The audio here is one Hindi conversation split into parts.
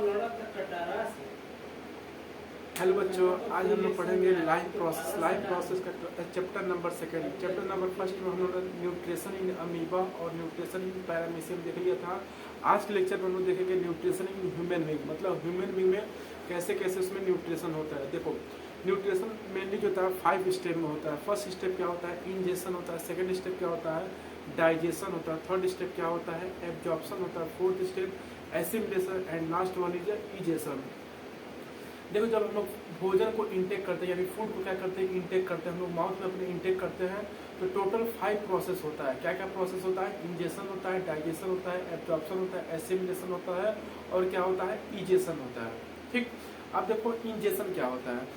हेलो बच्चों, आज हम लोग पढ़ेंगे लाइफ प्रोसेस का chapter number second. Chapter number first में हम लोग न्यूट्रिशन इन अमीबा और न्यूट्रिशन इन पैरामीशियम देख लिया था। आज के लेक्चर में हम लोग देखेंगे न्यूट्रिशन इन ह्यूमन बीइंग, मतलब ह्यूमन बीइंग में कैसे कैसे उसमें न्यूट्रिशन होता है। देखो, न्यूट्रिशन मेनली जो होता है 5 स्टेप में होता है। फर्स्ट स्टेप क्या होता है? इंजेक्शन होता है। सेकेंड स्टेप क्या होता है? डाइजेशन होता है। थर्ड स्टेप क्या होता है? एब्जॉर्प्शन होता है। Fourth step assimilation and last one is egestion. देखो, जब हम लोग भोजन को इंटेक करते हैं, यानी फूड को क्या करते हैं? इंटेक करते हैं हम लोग, माउथ में अपने इंटेक करते हैं, तो टोटल 5 प्रोसेस होता है। क्या क्या प्रोसेस होता है? इंजेशन होता है, डाइजेशन होता है, एब्जॉर्प्शन होता है, एसिमिलेशन होता है और क्या होता है? इजेशन होता है। ठीक, अब देखो इंजेशन क्या होता है।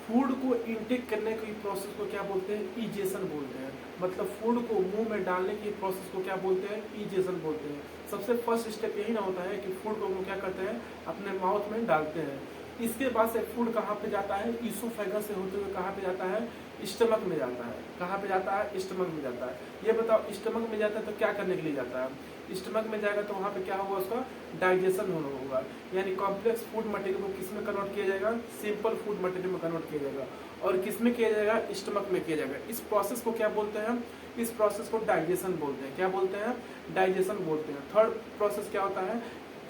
फूड को इंटेक करने की प्रोसेस को क्या बोलते हैं? इजेशन बोलते हैं। मतलब फूड को मुंह में डालने की प्रोसेस को क्या बोलते हैं? इजेशन बोलते हैं। सबसे फर्स्ट स्टेप यही ना होता है कि फूड को हम क्या करते हैं? अपने माउथ में डालते हैं। इसके बाद से फूड कहाँ पे जाता है? ईसोफेगस से होते हुए कहाँ पे जाता है? स्टमक में जाता है। कहाँ पे जाता है? स्टमक में जाता है। ये बताओ, स्टमक में जाता है तो क्या करने के लिए जाता है? स्टमक में जाएगा तो वहाँ पे क्या होगा? उसका डाइजेशन होगा, यानी कॉम्प्लेक्स फूड मटेरियल को किस में कन्वर्ट किया जाएगा? सिंपल फूड मटेरियल में कन्वर्ट किया जाएगा। और किस में किया जाएगा? स्टमक में किया जाएगा। इस प्रोसेस को क्या बोलते हैं? इस प्रोसेस को डाइजेशन बोलते हैं। क्या बोलते हैं? डाइजेशन बोलते हैं। थर्ड प्रोसेस क्या होता है?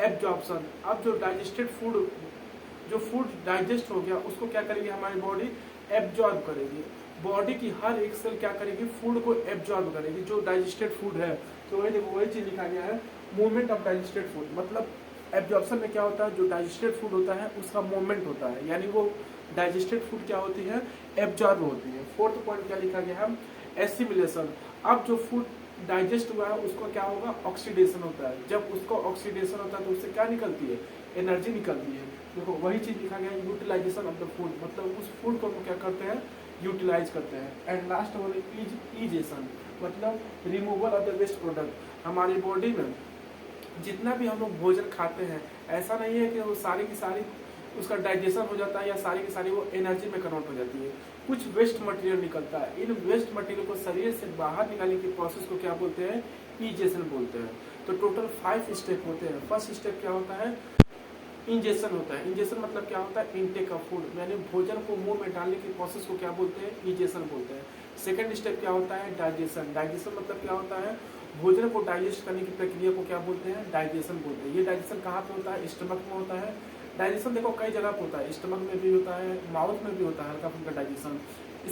एब्जॉर्प्शन। अब जो डाइजेस्टेड फूड, जो फूड डाइजेस्ट हो गया, उसको क्या करेगी हमारी बॉडी? एब्जॉर्ब करेगी। बॉडी की हर एक सेल क्या करेगी? फूड को एब्जॉर्ब करेगी, जो डाइजेस्टेड फूड है। तो वही देखो, वही चीज लिखा गया है, मूवमेंट ऑफ डाइजेस्टेड फूड। मतलब एब्जॉर्प्शन में क्या होता है? जो डाइजेस्टेड फूड होता है उसका मूवमेंट होता है, यानी वो डाइजेस्टेड फूड क्या होती है? एब्जॉर्ब होती है। फोर्थ पॉइंट क्या लिखा गया है? एसिमिलेशन। अब जो फूड डाइजेस्ट हुआ है उसको क्या होगा? ऑक्सीडेशन होता है। जब उसको ऑक्सीडेशन होता है तो उससे क्या निकलती है? एनर्जी निकलती है। देखो, वही चीज लिखा गया है, यूटिलाइजेशन ऑफ द फूड। मतलब उस फूड को हम क्या करते हैं? यूटिलाइज करते हैं। And last one is egestion, मतलब removal of the waste product. हमारी बॉडी में जितना भी हम लोग भोजन खाते हैं, ऐसा नहीं है कि वो सारी की सारी उसका डाइजेशन हो जाता है या सारी की सारी वो एनर्जी में कन्वर्ट हो जाती है। कुछ वेस्ट मटेरियल निकलता है। इन वेस्ट मटेरियल को शरीर से बाहर निकालने की प्रोसेस को क्या बोलते हैं? इजेशन बोलते हैं। तो टोटल 5 स्टेप होते हैं। फर्स्ट स्टेप क्या होता है? इंजेक्शन होता है। इंजेक्शन मतलब क्या होता है? इनटेक ऑफ फूड, यानी भोजन को मुंह में डालने की प्रोसेस को क्या बोलते हैं? इंजेक्शन बोलते हैं। सेकंड स्टेप क्या होता है? डाइजेशन। डाइजेशन मतलब क्या होता है? भोजन को डाइजेस्ट करने की प्रक्रिया को क्या बोलते हैं? डाइजेशन बोलते हैं। ये डाइजेशन कहाँ पे होता है? स्टमक में होता है। डाइजेशन देखो कई जगह पे होता है, स्टमक में भी होता है, माउथ में भी होता है हल्का फुल्का डाइजेशन,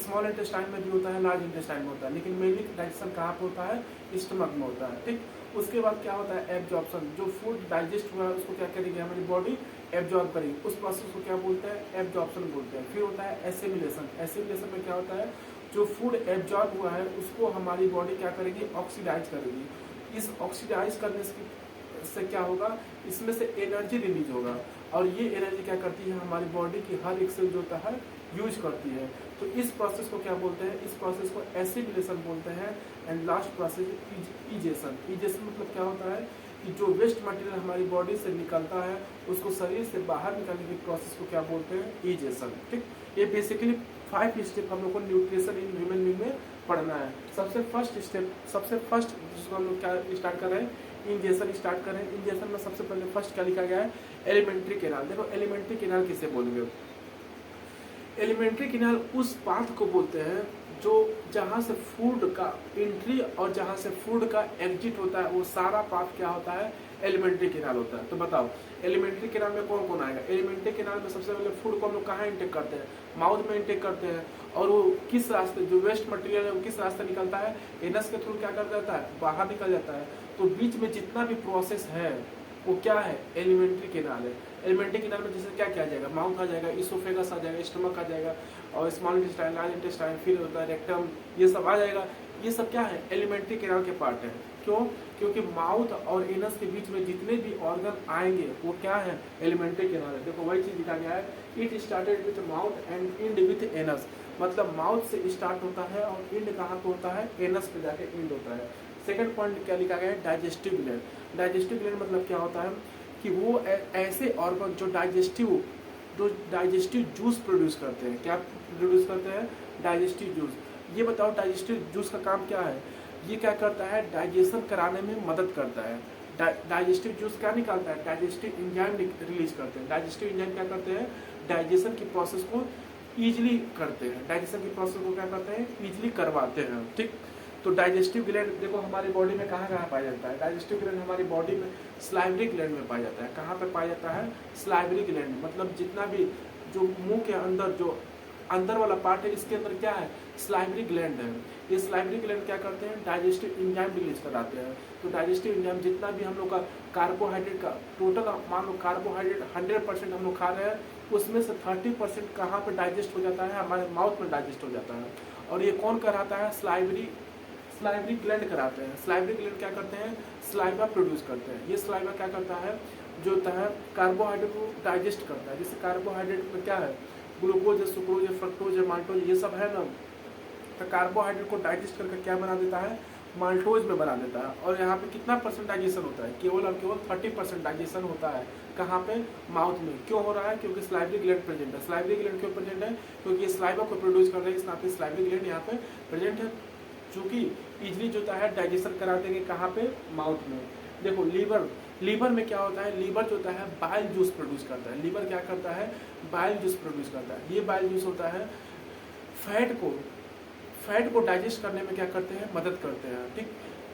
स्मॉल इंटेस्टाइन में भी होता है, लार्ज इंटेस्टाइन में होता है, लेकिन मेनली डाइजेशन कहाँ पे होता है? स्टमक में होता है। ठीक, उसके बाद क्या होता है? एब्जॉर्प्शन। जो फूड डाइजेस्ट हुआ है उसको क्या करेगी हमारी बॉडी? एब्जॉर्ब करेगी। उस प्रोसेस को क्या बोलते हैं? एब्जॉर्प्शन बोलते हैं। फिर होता है एसिमिलेशन। एसिमिलेशन में क्या होता है? जो फूड एब्जॉर्ब हुआ है उसको हमारी बॉडी क्या करेगी? ऑक्सीडाइज करेगी। इस ऑक्सीडाइज करने से क्या होगा? इसमें से एनर्जी रिलीज होगा, और ये एनर्जी क्या करती है? हमारी बॉडी की हर एक सेल जो होता है यूज करती है। तो इस प्रोसेस को क्या बोलते हैं? इस प्रोसेस को एसिमिलेशन बोलते हैं। And last process egestion. Egestion मतलब क्या होता है? कि जो वेस्ट मटेरियल हमारी बॉडी से निकलता है उसको शरीर से बाहर निकालने की प्रोसेस को क्या बोलते हैं? इजेशन। ठीक, ये बेसिकली 5 स्टेप हम लोग को न्यूट्रिशन इन ह्यूमन बीइंग में पढ़ना है। सबसे फर्स्ट जिसको हम लोग क्या स्टार्ट कर रहे हैं? इंजेक्शन स्टार्ट कर रहे हैं। इंजेक्शन में सबसे पहले फर्स्ट क्या लिखा गया है? Alimentary canal. देखो, एलिमेंट्री कैनाल किसे बोलेंगे? एलिमेंट्री कैनाल उस पाथ को बोलते हैं जो जहाँ से फूड का एंट्री और जहाँ से फूड का एग्जिट होता है, वो सारा पाथ क्या होता है? एलिमेंट्री कैनाल होता है। तो बताओ, एलिमेंट्री कैनाल में कौन कौन आएगा? एलिमेंट्री कैनाल में सबसे पहले फूड को हम लोग कहाँ इंटेक करते हैं? माउथ में इंटेक करते हैं। और वो किस रास्ते, जो वेस्ट मटेरियल है वो किस रास्ते निकलता है? एनस के थ्रू क्या कर जाता है? बाहर निकल जाता है। तो बीच में जितना भी प्रोसेस है वो क्या है? एलिमेंट्री कैनाल है। एलिमेंट्री कैनाल में जैसे क्या किया जाएगा? माउथ आ जाएगा, इसोफेगस आ जाएगा, स्टमक आ जाएगा, और स्मॉल इंटेस्टाइन, लार्ज इंटेस्टाइन, फिर होता है रेक्टम, ये सब आ जाएगा। ये सब क्या है? एलिमेंट्री कैनाल के पार्ट है। क्यों? क्योंकि माउथ और एनस के बीच में जितने भी ऑर्गन आएंगे वो क्या है? एलिमेंट्री कैनाल है। देखो, वही चीज लिखा गया है, it started with mouth and and with anus. मतलब माउथ से स्टार्ट होता है और एंड कहाँ पे होता है? एनस पे जाके एंड होता है। सेकंड पॉइंट क्या लिखा गया है? Digestive gland. डाइजेस्टिव ग्लैंड मतलब क्या होता है? कि वो ऐसे ऑर्गन जो डाइजेस्टिव जूस प्रोड्यूस करते हैं। क्या प्रोड्यूस करते हैं? Digestive juice. ये बताओ, डाइजेस्टिव जूस का काम क्या है? ये क्या करता है? डाइजेशन कराने में मदद करता है। डाइजेस्टिव जूस क्या निकालता है, डाइजेस्टिव एंजाइम रिलीज करते हैं। डाइजेस्टिव एंजाइम क्या करते हैं, डाइजेशन की प्रोसेस को ईजिली करते हैं, डाइजेशन की प्रोसेस को क्या करते हैं, ईजिली करवाते हैं। ठीक, तो डाइजेस्टिव ग्लैंड देखो हमारी बॉडी में कहाँ कहाँ पाया जाता है, डाइजेस्टिव ग्लैंड हमारी बॉडी में स्लाइवरी ग्लैंड में पाया जाता है। कहाँ पे पाया जाता है, स्लाइवरी ग्लैंड, मतलब जितना भी जो मुंह के अंदर जो अंदर वाला पार्ट है इसके अंदर क्या है, स्लाइवरी ग्लैंड है। ये स्लाइवरी ग्लैंड क्या करते हैं, डाइजेस्टिव एंजाइम रिलीज कराते हैं। तो डाइजेस्टिव एंजाइम जितना भी हम लोग का कार्बोहाइड्रेट का टोटल, मान लो कार्बोहाइड्रेट 100% हम लोग खा रहे हैं, उसमें से 30% कहाँ पे डाइजेस्ट हो जाता है, हमारे माउथ में डाइजेस्ट हो जाता है। और ये कौन कराता है, स्लाइवरी ग्लैंड कराते हैं। स्लाइवरी ग्लैंड क्या करते हैं, स्लाइवा प्रोड्यूस करते हैं। ये स्लाइवा क्या करता है, जो होता है कार्बोहाइड्रेट को डाइजेस्ट करता है। जैसे कार्बोहाइड्रेट में क्या है, ग्लूकोज है, सुक्रोज है, फ्रक्टोज है, माल्टोज, ये सब है ना। तो कार्बोहाइड्रेट को डाइजेस्ट करके क्या बना देता है, माल्टोज में बना देता है। और यहाँ पे कितना परसेंट डाइजेशन होता है, केवल और केवल 30% डाइजेशन होता है। कहाँ पे, माउथ में। क्यों हो रहा है, क्योंकि स्लाइवरी ग्लैंड प्रेजेंट है। स्लाइवरी ग्लैंड क्यों प्रेजेंट है, क्योंकि ये स्लाइवा को प्रोड्यूस कर रहे हैं, इस नाते स्लाइवरी ग्लैंड यहाँ पे प्रेजेंट है, चूंकि इजली जो है डाइजेशन करा देंगे कहाँ पे, माउथ में। देखो लीवर में क्या होता है, लीवर जो होता है बाइल जूस प्रोड्यूस करता है। लीवर क्या करता है, बाइल जूस प्रोड्यूस करता है। ये बाइल जूस होता है फैट को डाइजेस्ट करने में क्या करते हैं, मदद करते हैं। ठीक,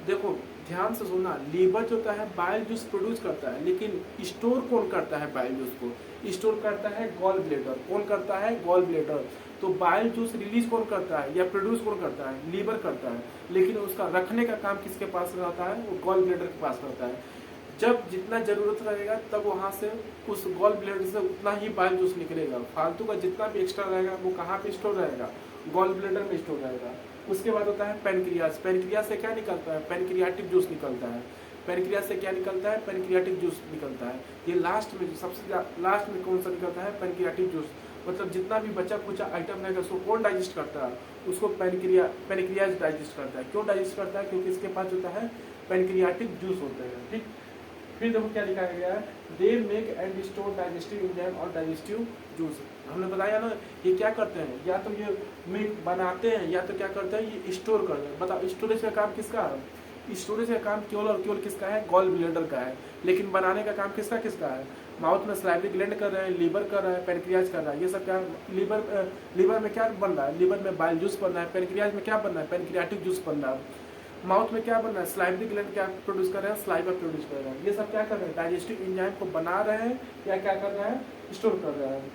देखो ध्यान से सुनना, लीवर जो होता है बाइल जूस प्रोड्यूस करता है, लेकिन स्टोर कौन करता है बाइल जूस को, स्टोर करता है गॉल ब्लेडर। कौन करता है, गॉल ब्लेडर। तो बाइल जूस रिलीज कौन करता है या प्रोड्यूस कौन करता है, लीवर करता है, लेकिन उसका रखने का काम किसके पास रहता है, वो गॉल ब्लेडर के पास रहता है। जब जितना जरूरत रहेगा तब वहां से उस गॉल ब्लेडर से उतना ही बाइल जूस निकलेगा। फालतू का जितना भी एक्स्ट्रा रहेगा वो कहाँ पे स्टोर रहेगा, गॉल ब्लेडर में स्टोर रहेगा। उसके बाद होता है पेनक्रियास। पेनक्रियास से क्या निकलता है, पेनक्रियाटिक जूस निकलता है। पेनक्रियास से क्या निकलता है, पेनक्रियाटिक जूस निकलता है। ये लास्ट में सबसे लास्ट में कौन सा निकलता है, पेनक्रियाटिक जूस। मतलब जितना भी बचा कुचा आइटम रहेगा उसको कौन डाइजेस्ट करता है, उसको पेनक्रियाज डाइजेस्ट करता है। क्यों डाइजेस्ट करता है, क्योंकि इसके पास होता है पेनक्रियाटिक जूस होते हैं। ठीक, फिर देखो क्या लिखा गया है, they make and store digestive enzyme और डाइजेस्टिव जूस। हमने बताया ना, ये क्या करते हैं, या तो ये मेक बनाते हैं या तो क्या करते हैं, ये स्टोर करते हैं। बताओ स्टोरेज का काम किसका है, स्टोरेज का काम केवल और केवल किसका है, गॉल ब्लेडर का है। लेकिन बनाने का काम किसका है, माउथ में स्लाइवरी ग्लैंड कर रहे हैं, लीवर कर रहा है, पेनक्रियाज कर रहा है। ये सब क्या, लीवर में क्या बन रहा है, लीवर में बाइल जूस बन रहा है। पेनक्रियाज में क्या बन रहा है, पेनक्रियाटिक जूस बन रहा है। माउथ में क्या बन रहा है, स्लाइवरी ग्लैंड क्या प्रोड्यूस कर रहे हैं, स्लाइवा प्रोड्यूस कर रहे हैं। ये सब क्या कर रहे हैं, डाइजेस्टिव एंजाइम को बना रहे हैं या क्या कर रहे हैं, स्टोर कर रहे हैं।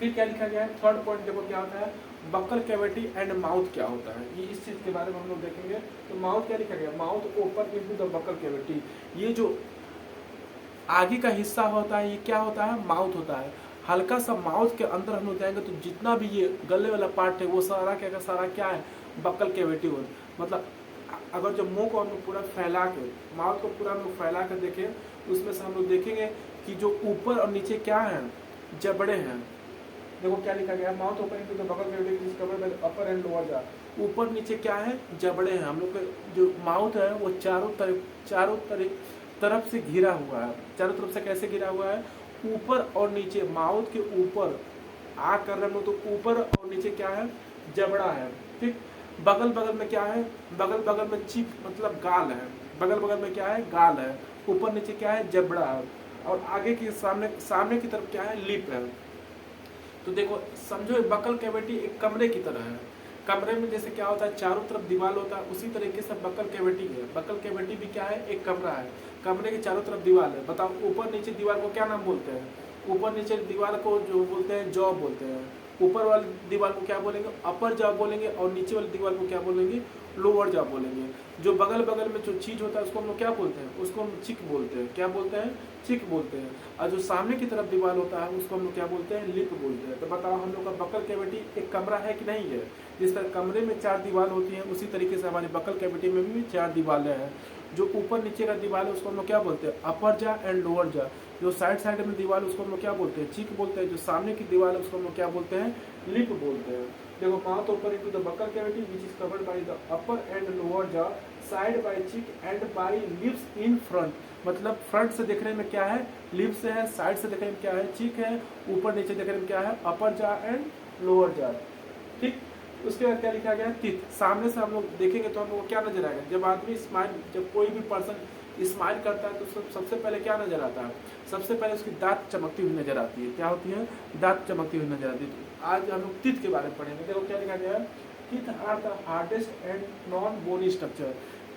फिर क्या लिखा गया है, थर्ड पॉइंट देखो क्या होता है, बक्कल कैविटी एंड माउथ क्या होता है, ये इस चीज के बारे में हम लोग देखेंगे। तो माउथ क्या लिखा गया, mouth open into the buccal cavity. ये जो आगे का हिस्सा होता है ये क्या होता है, माउथ होता है। हल्का सा माउथ के अंदर हम लोग जाएंगे तो जितना भी ये गले वाला पार्ट है वो सारा क्या है, बक्कल कैविटी हो। मतलब अगर जो मुंह को हम लोग पूरा फैला के, माउथ को पूरा हम लोग फैला कर देखें, उसमें से हम लोग देखेंगे कि जो ऊपर और नीचे क्या है, जबड़े हैं। देखो क्या लिखा गया है, mouth open into the buccal cavity is covered by the upper and lower jaw. ऊपर नीचे क्या है, जबड़े हैं। हम लोग का जो माउथ है वो चारों तरफ से घिरा हुआ है। चारों तरफ से कैसे घिरा हुआ है, ऊपर और नीचे। माउथ के ऊपर आ कर रहे हो तो ऊपर और नीचे क्या है, जबड़ा है। ठीक, बगल में क्या है, बगल में चीक मतलब गाल है। बगल में क्या है, गाल है। ऊपर नीचे क्या है, जबड़ा है। और आगे की सामने की तरफ क्या है, लिप है। तो देखो समझो बक्कल कैविटी एक कमरे की तरह है। कमरे में जैसे क्या होता है, चारों तरफ दीवार होता है, उसी तरीके से बक्कल कैविटी है। बक्कल कैविटी भी क्या है, एक कमरा है। कमरे के चारों तरफ दीवार है। बताओ ऊपर नीचे दीवार को क्या नाम बोलते हैं, ऊपर नीचे दीवार को जो बोलते हैं, जॉ बोलते हैं। ऊपर वाली दीवार को क्या बोलेंगे, अपर जॉ बोलेंगे, और नीचे वाली दीवार को क्या बोलेंगे, लोअर जॉ बोलेंगे। जो बगल में जो चीज होता है उसको हम लोग क्या बोलते हैं, उसको हम चिक बोलते हैं। क्या बोलते हैं, चिक बोलते हैं। और जो सामने की तरफ दीवार होता है उसको हम लोग क्या बोलते हैं, लिप बोलते हैं। तो बताओ हम लोग का बक्कल कैविटी एक कमरा है कि नहीं है। जिस तरह कमरे में 4 दीवार होती हैं उसी तरीके से हमारी बक्कल कैविटी में भी 4 दीवारें हैं। जो ऊपर नीचे का दीवार है उसको हम लोग क्या बोलते हैं, अपर जॉ एंड लोअर जॉ। जो साइड में दीवार है उसको हम लोग क्या बोलते हैं, चिक बोलते हैं। जो सामने की दीवार है उसको हम लोग क्या बोलते हैं, लिप बोलते हैं। देखो mouth open into the buccal cavity which is covered by the upper and lower jaw, side by cheek and by lips in front. मतलब फ्रंट से देखने में क्या है, लिप्स है। साइड से देखने में क्या है, चिक है। ऊपर नीचे देखने में क्या है, अपर जॉ एंड लोअर जॉ। ठीक, उसके बाद क्या लिखा गया है, टीथ। सामने से हम लोग देखेंगे तो हम लोग को क्या नजर आएगा, जब आदमी स्माइल, जब कोई भी पर्सन स्माइल करता है तो सबसे पहले क्या नजर आता है, सबसे पहले उसकी दांत चमकती हुई नजर आती है। क्या होती है, दांत चमकती हुई नजर आती है। तो आज हम लोग टीथ के बारे में पढ़ेंगे। देखो क्या लिखा गया है, teeth are the hardest and non bony structure.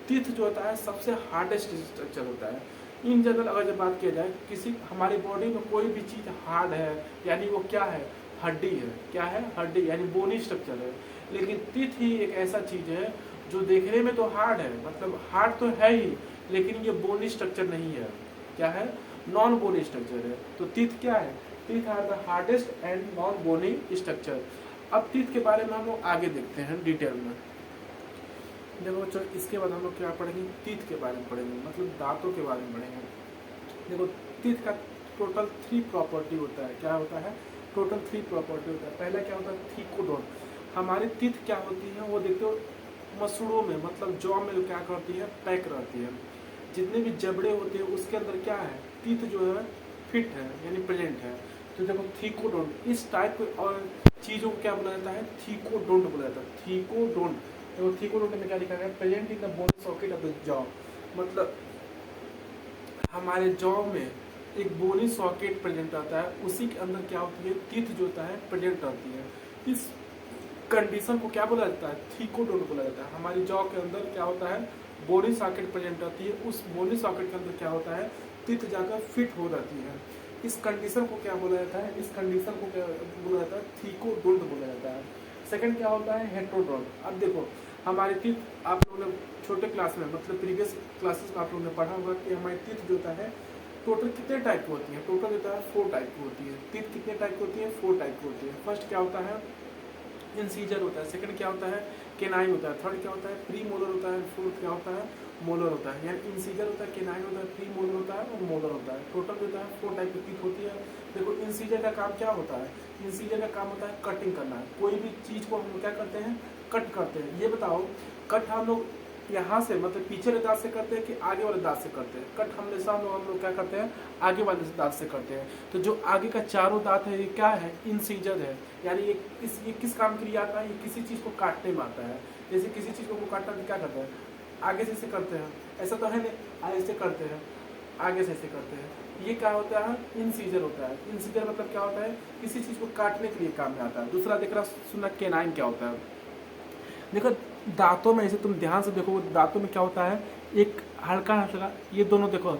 Teeth जो होता है सबसे हार्डेस्ट स्ट्रक्चर होता है। इन जनरल अगर जब बात किया जाए, किसी हमारी बॉडी में कोई भी चीज हार्ड है यानी वो क्या है, हड्डी है। क्या है, हड्डी यानी बोनी स्ट्रक्चर है। लेकिन टीथ ही एक ऐसा चीज है जो देखने में तो हार्ड है, मतलब हार्ड तो है ही, लेकिन ये बोनी स्ट्रक्चर नहीं है। क्या है, नॉन बोनी स्ट्रक्चर है। तो टीथ क्या है, teeth are the hardest and non bony structure. अब टीथ के बारे में हम लोग आगे देखते हैं डिटेल में। देखो बच्चों, इसके बाद हम लोग क्या पढ़ेंगे, टीथ के बारे में पढ़ेंगे, मतलब दांतों के बारे में पढ़ेंगे। देखो टीथ का टोटल 3 प्रॉपर्टी होता है। क्या होता है, टोटल 3 प्रॉपर्टी होता है। पहला क्या होता है, थीकोडोन। हमारी टीथ क्या होती है, वो देखते हो मसूड़ों में, मतलब जॉ में क्या करती है, पैक रहती है। जितने भी जबड़े होते हैं उसके अंदर क्या है, टीथ जो है फिट है यानी प्रेजेंट है। तो देखो थीकोडोंट, इस टाइप के और चीजों को क्या बोला जाता है, थीकोडोंट बोला जाता है। थीकोडोंट, देखो थीकोडोंट में क्या लिखा गया, present in the bone socket of the jaw. मतलब हमारे जॉ में एक बोनी सॉकेट प्रेजेंट आता है, उसी के अंदर क्या होती है, टीथ जो होता है प्रेजेंट रहती है। इस कंडीशन को क्या बोला जाता है, थीकोडोंट बोला जाता है। हमारी जॉ के अंदर क्या होता है, बोनी सॉकेट प्रेजेंट रहती है। उस बोनी सॉकेट के अंदर क्या होता है, टीथ जाकर फिट हो जाती है। इस कंडीशन को क्या बोला जाता है, इस कंडीशन को क्या बोला जाता है, थीकोडोंट बोला जाता है। सेकंड क्या होता है, हेटेरोडोंट। अब देखो हमारी टीथ, आप लोगों ने छोटे क्लास में मतलब प्रीवियस क्लासेस में आप लोगों ने पढ़ा होगा कि हमारी टीथ जो होता है टोटल कितने टाइप की होती है, टोटल होता है 4 टाइप की होती है। टीथ कितने टाइप की होती है, 4 टाइप की होती है। फर्स्ट क्या होता है, इंसीजर होता है। सेकंड क्या होता है, केनाइन होता है। थर्ड क्या होता है, प्री मोलर होता है। फोर्थ क्या होता है, मोलर होता है। यानी इंसीजर होता है, केनाइन होता है, प्री मोलर होता है और मोलर होता है। टोटल होता है 4 टाइप की टीथ होती है। देखो इंसीजर का काम क्या होता है, इंसीजर का काम होता है कटिंग करना। कोई भी चीज को हम लोग क्या करते हैं, कट करते हैं। ये बताओ कट हम लोग यहाँ से मतलब पीछे वाले दांत से करते हैं कि आगे वाले दांत से करते हैं, कट हमेशा हम लोग क्या करते हैं, आगे वाले दांत से करते हैं। तो जो आगे का चारों दांत है ये क्या है, इंसीजर है। यानी ये किस काम के लिए आता है, ये किसी चीज को काटने में आता है। जैसे किसी चीज को काटना तो क्या करते हैं, आगे से करते हैं, ऐसा तो है नहीं, आगे से करते हैं, आगे से करते हैं। ये क्या होता है, इंसीजर होता है। इंसीजर मतलब क्या होता है, किसी चीज को काटने के लिए काम में आता है। दूसरा देख रहा सुना, केनाइन क्या होता है। देखो दांतों में ऐसे तुम ध्यान से देखो, दांतों में क्या होता है, एक हल्का हल्का, ये दोनों देखो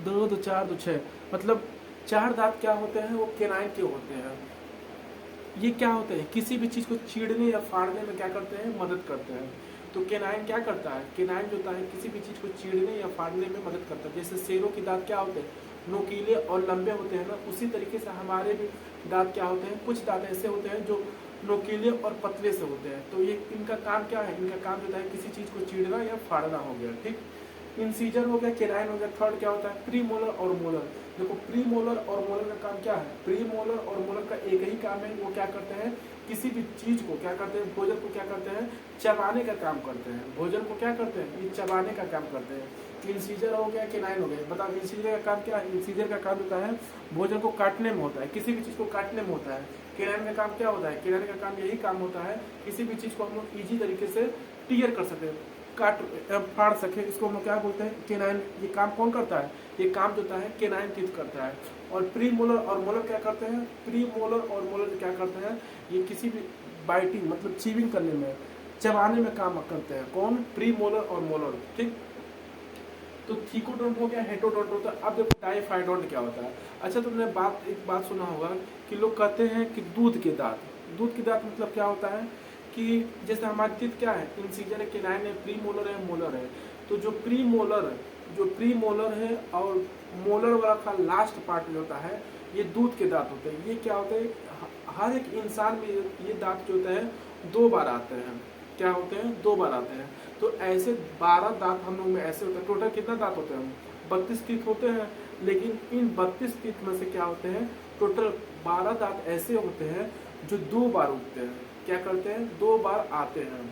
2 2 4 2 6, मतलब 4 दांत क्या होते हैं, वो केनाइन के होते हैं। ये क्या होते हैं, किसी भी चीज को चीरने या फाड़ने में क्या करते हैं, मदद करते हैं। तो केनाइन क्या करता है, केनाइन जो होता है किसी भी चीज को चीरने या फाड़ने में मदद करता है। जैसे शेरों के दांत क्या होते हैं, नोकीले और लंबे होते हैं ना, उसी तरीके से हमारे भी दांत क्या होते हैं, कुछ दांत ऐसे होते हैं जो नोकीले और पतले से होते हैं। तो ये इनका काम क्या है, इनका काम जो है किसी चीज को चीरना या फाड़ना हो गया। ठीक, इंसीजर हो गया, केनाइन हो गया। थर्ड क्या होता है, प्री मोलर और मोलर। देखो प्री मोलर और मोलर का काम क्या है, प्री मोलर और मोलर का एक ही काम है, वो क्या करते हैं, किसी भी चीज को क्या करते हैं, भोजन को क्या करते हैं, चबाने का काम करते हैं। भोजन को क्या करते हैं, ये चबाने का काम करते हैं। इंसीजर हो गया, केनाइन हो गया। बताओ इंसीजर का काम क्या है, इंसीजर का काम होता है भोजन को काटने में होता है, किसी भी चीज को काटने में होता है। केनाइन का काम क्या होता है, केनाइन का काम यही काम होता है, किसी भी चीज को हम लोग इजी तरीके से टीयर कर सकते हैं, काट फाड़ सके, इसको हम क्या बोलते हैं, केनाइन। ये काम कौन करता है, ये काम जो होता है केनाइन टीथ करता है। और प्री मोलर और मोलर क्या करते हैं, प्री मोलर और मोलर क्या करते हैं, ये किसी भी बाइटिंग मतलब चीविंग करने में, चबाने में काम करते हैं। कौन, प्री मोलर और मोलर। ठीक, तो थीकोडोंट हो गया, हेटेरोडोंट होता है। अब देखो डाइफाइडोंट क्या होता है। अच्छा तुमने एक बात सुना होगा कि लोग कहते हैं कि दूध के दांत, दूध के दांत मतलब क्या होता है कि जैसे हमारी टीथ क्या है, इंसीजर है, केनाइन है, प्री मोलर है, मोलर है। तो जो प्री मोलर है और मोलर वाला का लास्ट पार्ट जो होता है, ये दूध के दांत होते हैं। ये क्या होते हैं, हर एक इंसान में ये दांत जो होते हैं 2 बार आते हैं। क्या होते हैं, 2 बार आते हैं। तो ऐसे 12 दांत हम लोग में ऐसे होते हैं। टोटल कितना दांत होते हैं, 32 टीथ होते हैं। लेकिन इन 32 टीथ में से क्या होते हैं, टोटल 12 दांत ऐसे होते हैं जो 2 बार उगते हैं। क्या करते हैं, 2 बार आते हैं।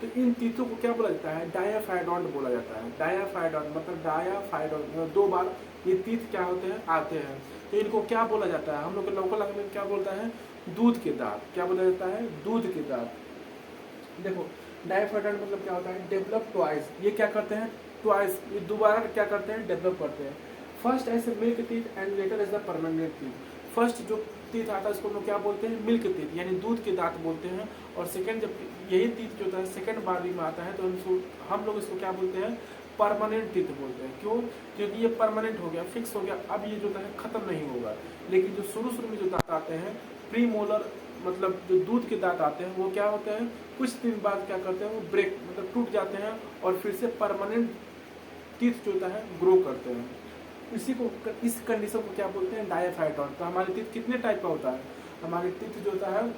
तो इन तीर्थों को क्या बोला जाता है, डायाफाइडोंट बोला जाता है। डायाफाइडोंट मतलब डायाफाइडोंट, 2 बार ये तीर्थ क्या होते हैं, आते हैं। तो इनको क्या बोला जाता है, हम लोग के लोकल लैंग्वेज में क्या बोलता है, दूध के दांत। क्या बोला जाता है, दूध के दांत। देखो डायाफाइडोंट मतलब क्या होता है, डेवलप ट्वाइस। ये क्या करते हैं, ट्वाइस, ये दोबारा क्या करते हैं, डेवलप करते हैं। फर्स्ट ऐसे milk teeth and later is the permanent teeth. First जो टीथ आता है उसको हम लोग क्या बोलते हैं, मिल्क टीथ यानी दूध के दांत बोलते हैं। और सेकंड जब यही टीथ जो होता है सेकंड बारी में आता है तो हम लोग इसको क्या बोलते हैं, परमानेंट टीथ बोलते हैं। क्यों, क्योंकि ये परमानेंट हो गया, फिक्स हो गया, अब ये जो है खत्म नहीं होगा। लेकिन जो शुरू शुरू में जो दांत आते हैं प्री मोलर मतलब जो दूध के दांत आते हैं वो क्या होते हैं, कुछ दिन बाद क्या करते हैं वो ब्रेक मतलब टूट जाते हैं और फिर से परमानेंट टीथ जो होता है ग्रो करते हैं। इसी को इस कंडीशन को क्या बोलते हैं, डायफाइटॉन। तो हमारे टीथ कितने टाइप का होता है, हमारे टीथ जो होता है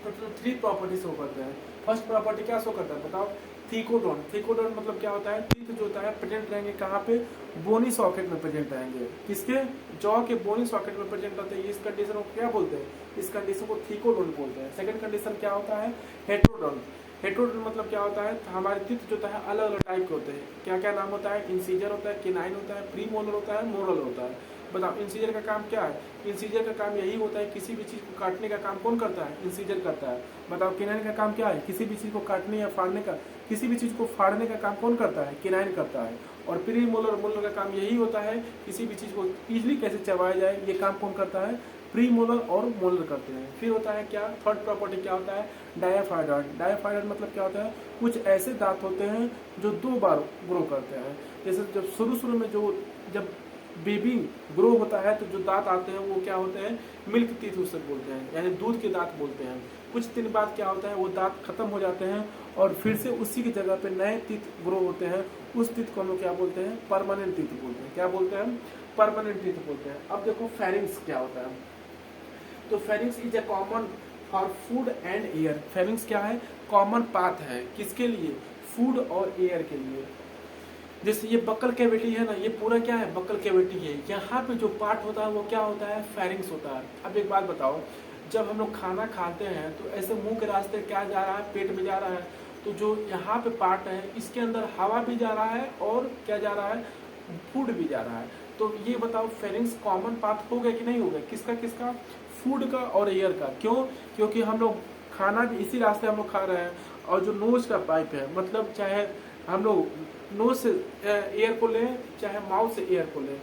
टोटल 3 प्रॉपर्टी शो करते हैं। फर्स्ट प्रॉपर्टी क्या शो करता है बताओ, थीकोडोन। थीकोडोन मतलब क्या होता है, टीथ जो होता है प्रेजेंट रहेंगे कहाँ पे, बोनी सॉकेट में प्रेजेंट रहेंगे। किसके, जॉ के बोनी सॉकेट में प्रेजेंट होते हैं। इस कंडीशन को क्या बोलते हैं, इस कंडीशन को थीकोडोन बोलते हैं। सेकंड कंडीशन क्या होता है, हेट्रोडोन। हेट्रोडोन मतलब क्या होता है, हमारे टीथ जो होता है अलग अलग टाइप के होते हैं। क्या क्या नाम होता है, इंसीजर होता है, केनाइन होता है, प्री मोलर होता है, मोरल होता है। बताओ इंसीजर का काम क्या है, इंसीजर का काम यही होता है, किसी भी चीज को काटने का काम कौन करता है, इंसीजर करता है। बताओ केनाइन का काम क्या है, किसी भी चीज को काटने या फाड़ने का, किसी भी चीज को फाड़ने का काम कौन करता है, केनाइन करता है। और प्री मोलर मोलर का काम यही होता है, किसी भी चीज को इजिली कैसे चबाया जाए, ये काम कौन करता है, प्री मोलर और मोलर करते हैं। फिर होता है क्या, थर्ड प्रॉपर्टी क्या होता है, डायाफाइडॉन। डायाफाइडॉन मतलब क्या होता है, कुछ ऐसे दांत होते हैं जो 2 बार ग्रो करते हैं। जैसे जब शुरू शुरू में जब बेबी ग्रो होता है तो जो दांत आते हैं वो क्या होते हैं, मिल्क टीथ उसे बोलते हैं, यानी दूध के दांत बोलते हैं। कुछ दिन बाद क्या होता है, वो दांत खत्म हो जाते हैं और फिर से उसी की जगह पे नए टीथ ग्रो होते हैं। उस टीथ को हम लोग क्या बोलते हैं, परमानेंट टीथ बोलते हैं। क्या बोलते हैं, परमानेंट टीथ बोलते हैं। अब देखो फेरिंग्स क्या होता है, तो pharynx is a common for food and air. Pharynx क्या है, कॉमन पाथ है, किसके लिए, फूड और एयर के लिए। जैसे ये बक्कल कैविटी है ना, ये पूरा क्या है, बक्कल कैविटी है। यहाँ पे जो पार्ट होता है वो क्या होता है, फेरिंग्स होता है। अब एक बात बताओ, जब हम लोग खाना खाते हैं तो ऐसे मुंह के रास्ते क्या जा रहा है, पेट में जा रहा है। तो जो यहाँ पे पार्ट है इसके अंदर हवा भी जा रहा है और क्या जा रहा है, फूड भी जा रहा है। तो ये बताओ फेरिंग्स कॉमन पाथ हो गया कि नहीं हो गया, किसका किसका, फूड का और एयर का। क्यों, क्योंकि हम लोग खाना भी इसी रास्ते हम लोग खा रहे हैं। और जो नोज का पाइप है, मतलब चाहे हम लोग नोज से एयर को लें चाहे माउथ से एयर को लें,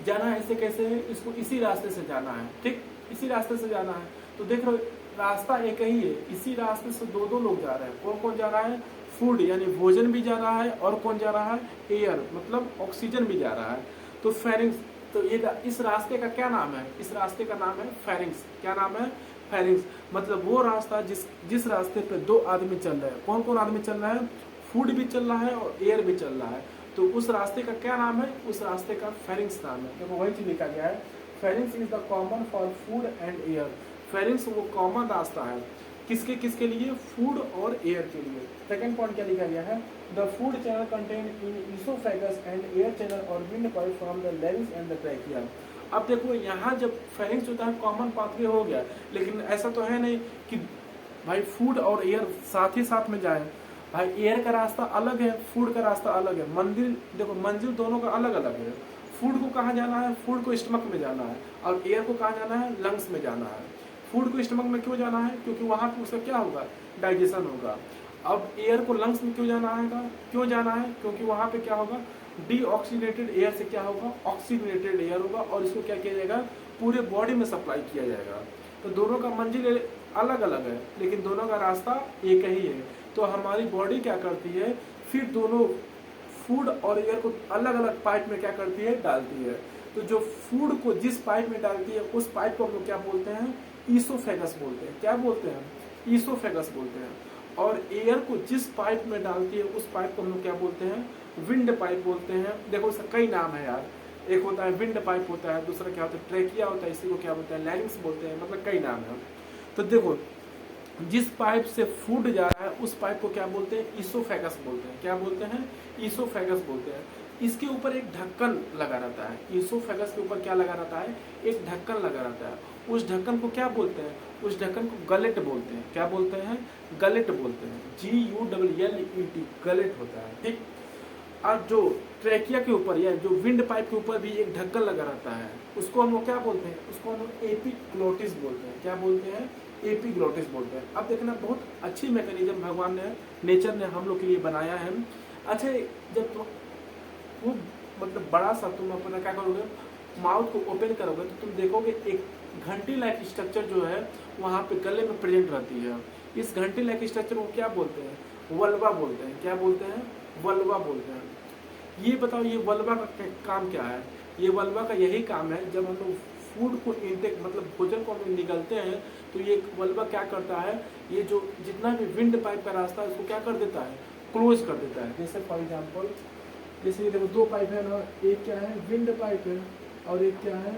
जाना ऐसे कैसे है, इसको इसी रास्ते से जाना है, ठीक, इसी रास्ते से जाना है। तो देख रहे हो रास्ता एक ही है, इसी रास्ते से 2 लोग जा रहे हैं। कौन कौन जा रहा है, फूड यानी भोजन भी जा रहा है और कौन जा रहा है, एयर मतलब ऑक्सीजन भी जा रहा है। तो फेरिंग्स, तो ये इस रास्ते का क्या नाम है, इस रास्ते का नाम है फेरिंग्स। क्या नाम है, फेरिंग्स। मतलब वो रास्ता जिस रास्ते पे 2 आदमी चल रहे हैं। कौन कौन आदमी चल रहा है, फूड भी चल रहा है और एयर भी चल रहा है। तो उस रास्ते का क्या नाम है, उस रास्ते का फेरिंग्स नाम है। देखो वही चीज लिखा गया है, pharynx is the common for food and air. Pharynx वो कॉमन रास्ता है, किसके किसके लिए, फूड और एयर के लिए। सेकंड पॉइंट क्या लिखा गया है, the food channel contain in oesophagus and air channel और windpipe from the larynx and the trachea. अब देखो यहाँ जब फेरिंग्स होता है कॉमन पाथवे हो गया, लेकिन ऐसा तो है नहीं कि भाई फूड और एयर साथ ही साथ में जाए। भाई एयर का रास्ता अलग है, फूड का रास्ता अलग है। मंजिल देखो, मंजिल दोनों का अलग अलग है। फूड को कहाँ जाना है, फूड को स्टमक में जाना है, और एयर को कहाँ जाना है, लंग्स में जाना है। फूड को स्टमक में क्यों जाना है, क्योंकि वहाँ पे उसका क्या होगा, डाइजेशन होगा। अब एयर को लंग्स में क्यों जाना है, क्योंकि वहाँ पे क्या होगा, डीऑक्सीनेटेड एयर से क्या होगा, ऑक्सीनेटेड एयर होगा और इसको क्या किया जाएगा, पूरे बॉडी में सप्लाई किया जाएगा। तो दोनों का मंजिल अलग अलग है लेकिन दोनों का रास्ता एक ही है। तो हमारी बॉडी क्या करती है, फिर दोनों फूड और एयर को अलग अलग पाइप में क्या करती है, डालती है। तो जो फूड को जिस पाइप में डालती है उस पाइप को हम लोग क्या बोलते हैं, ईसोफेगस बोलते हैं। क्या बोलते हैं, ईसोफेगस बोलते हैं। और एयर को जिस पाइप में डालती है उस पाइप को हम लोग क्या बोलते हैं, विंड पाइप बोलते हैं। देखो इसका कई नाम है यार, एक होता है विंड पाइप होता है, दूसरा क्या होता है ट्रैकिया होता है, इसी को क्या बोलते हैं, लैरिंक्स बोलते हैं, मतलब कई नाम है। तो देखो जिस पाइप से फूड जा रहा है उस पाइप को क्या बोलते हैं, ईसोफेगस बोलते हैं। क्या बोलते हैं, ईसोफेगस बोलते हैं। इसके ऊपर एक ढक्कन लगा रहता है, ईसोफेगस के ऊपर क्या लगा रहता है, एक ढक्कन लगा रहता है। उस ढक्कन को क्या बोलते हैं, उस ढक्कन को गलेट बोलते हैं। क्या बोलते हैं, गलेट बोलते हैं, GULLET, गलेट होता है, ठीक। और जो ट्रैकिया के ऊपर या जो विंड पाइप के ऊपर भी एक ढक्कन लगा रहता है उसको हम लोग क्या बोलते हैं, उसको हम लोग एपिग्लोटिस बोलते हैं। क्या बोलते हैं, एपिग्लोटिस बोलते हैं। अब देखना बहुत अच्छी मैकेनिज्म भगवान ने, नेचर ने हम लोग के लिए बनाया है। अच्छा जब खूब मतलब बड़ा सा तुम अपना क्या करोगे, माउथ को ओपन करोगे तो तुम देखोगे एक घंटी लाइक स्ट्रक्चर जो है वहाँ पे गले में प्रेजेंट रहती है। इस घंटी लाइक स्ट्रक्चर को क्या बोलते हैं, वल्वा बोलते हैं। क्या बोलते हैं, वल्वा बोलते हैं। ये बताओ ये वल्वा का काम क्या है। ये वल्वा का यही काम है, जब हम लोग फूड को इंटेक मतलब भोजन को हम निगलते हैं तो ये वल्वा क्या करता है, ये जो जितना भी विंड पाइप का रास्ता है उसको क्या कर देता है, क्लोज कर देता है। जैसे फॉर एग्जाम्पल जैसे ये देखो 2 पाइप है ना, एक क्या है विंड पाइप है और एक क्या है